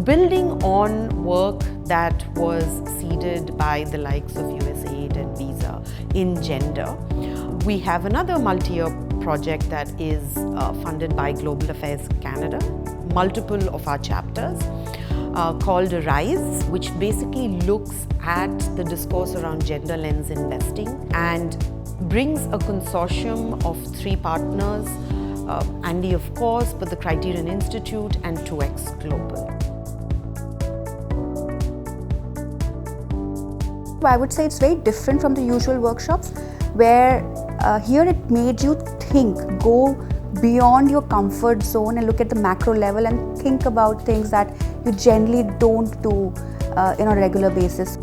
building on work that was seeded by the likes of USAID and Visa in gender, we have another multi-year project that is funded by Global Affairs Canada, multiple of our chapters, called Rise, which basically looks at the discourse around gender lens investing and brings a consortium of 3 partners, ANDE of course, but the Criterion Institute and 2X Global. I would say it's very different from the usual workshops, where here it made you think, go beyond your comfort zone and look at the macro level and think about things that you generally don't do on a regular basis.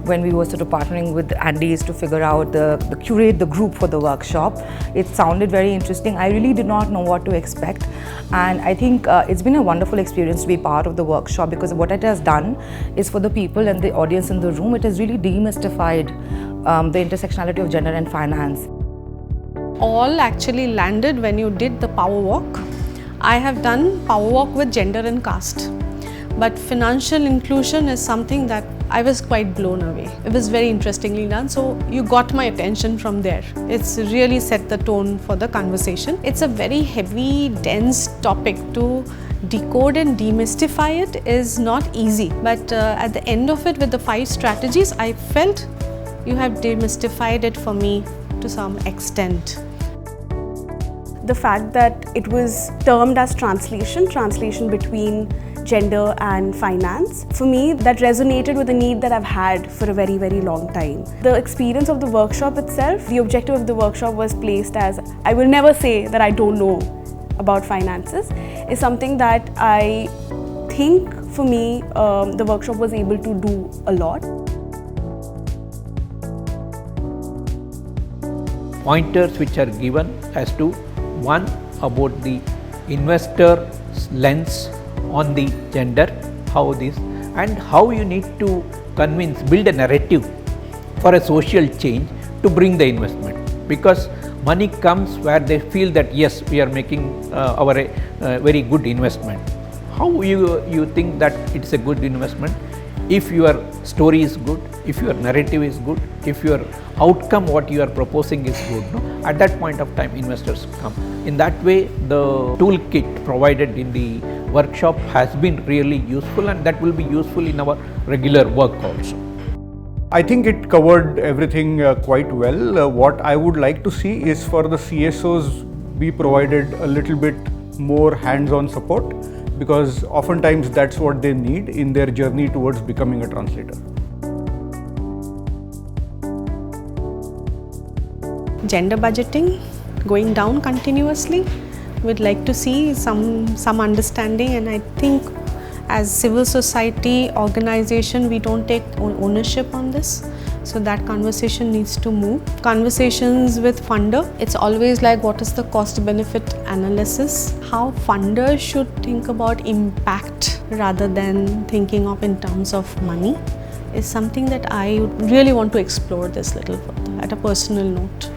When we were sort of partnering with ANDEs to figure out curate the group for the workshop, it sounded very interesting. I really did not know what to expect, and I think it's been a wonderful experience to be part of the workshop, because what it has done is, for the people and the audience in the room, it has really demystified the intersectionality of gender and finance. All actually landed when you did the power walk. I have done power walk with gender and caste, but financial inclusion is something that I was quite blown away. It was very interestingly done, so you got my attention from there. It's really set the tone for the conversation. It's a very heavy, dense topic. To decode and demystify it is not easy, but at the end of it, with the 5 strategies, I felt you have demystified it for me to some extent. The fact that it was termed as translation between gender and finance, for me that resonated with a need that I've had for a very, very long time. The experience of the workshop itself, the objective of the workshop was placed as, I will never say that I don't know about finances, is something that I think for me the workshop was able to do a lot. Pointers which are given as to, one, about the investor lens on the gender, how this, and how you need to build a narrative for a social change to bring the investment, because money comes where they feel that yes, we are making our very good investment. How you think that it's a good investment? If your story is good, if your narrative is good, if your outcome, what you are proposing is good, no? At that point of time investors come. In that way, the toolkit provided in the workshop has been really useful, and that will be useful in our regular work also. I think it covered everything quite well. What I would like to see is for the CSOs be provided a little bit more hands-on support, because oftentimes that's what they need in their journey towards becoming a translator. Gender budgeting going down continuously. We'd like to see some understanding, and I think as civil society organization we don't take ownership on this, so that conversation needs to move. Conversations with funder, it's always like, what is the cost benefit analysis, how funders should think about impact rather than thinking of in terms of money, is something that I really want to explore this little further at a personal note.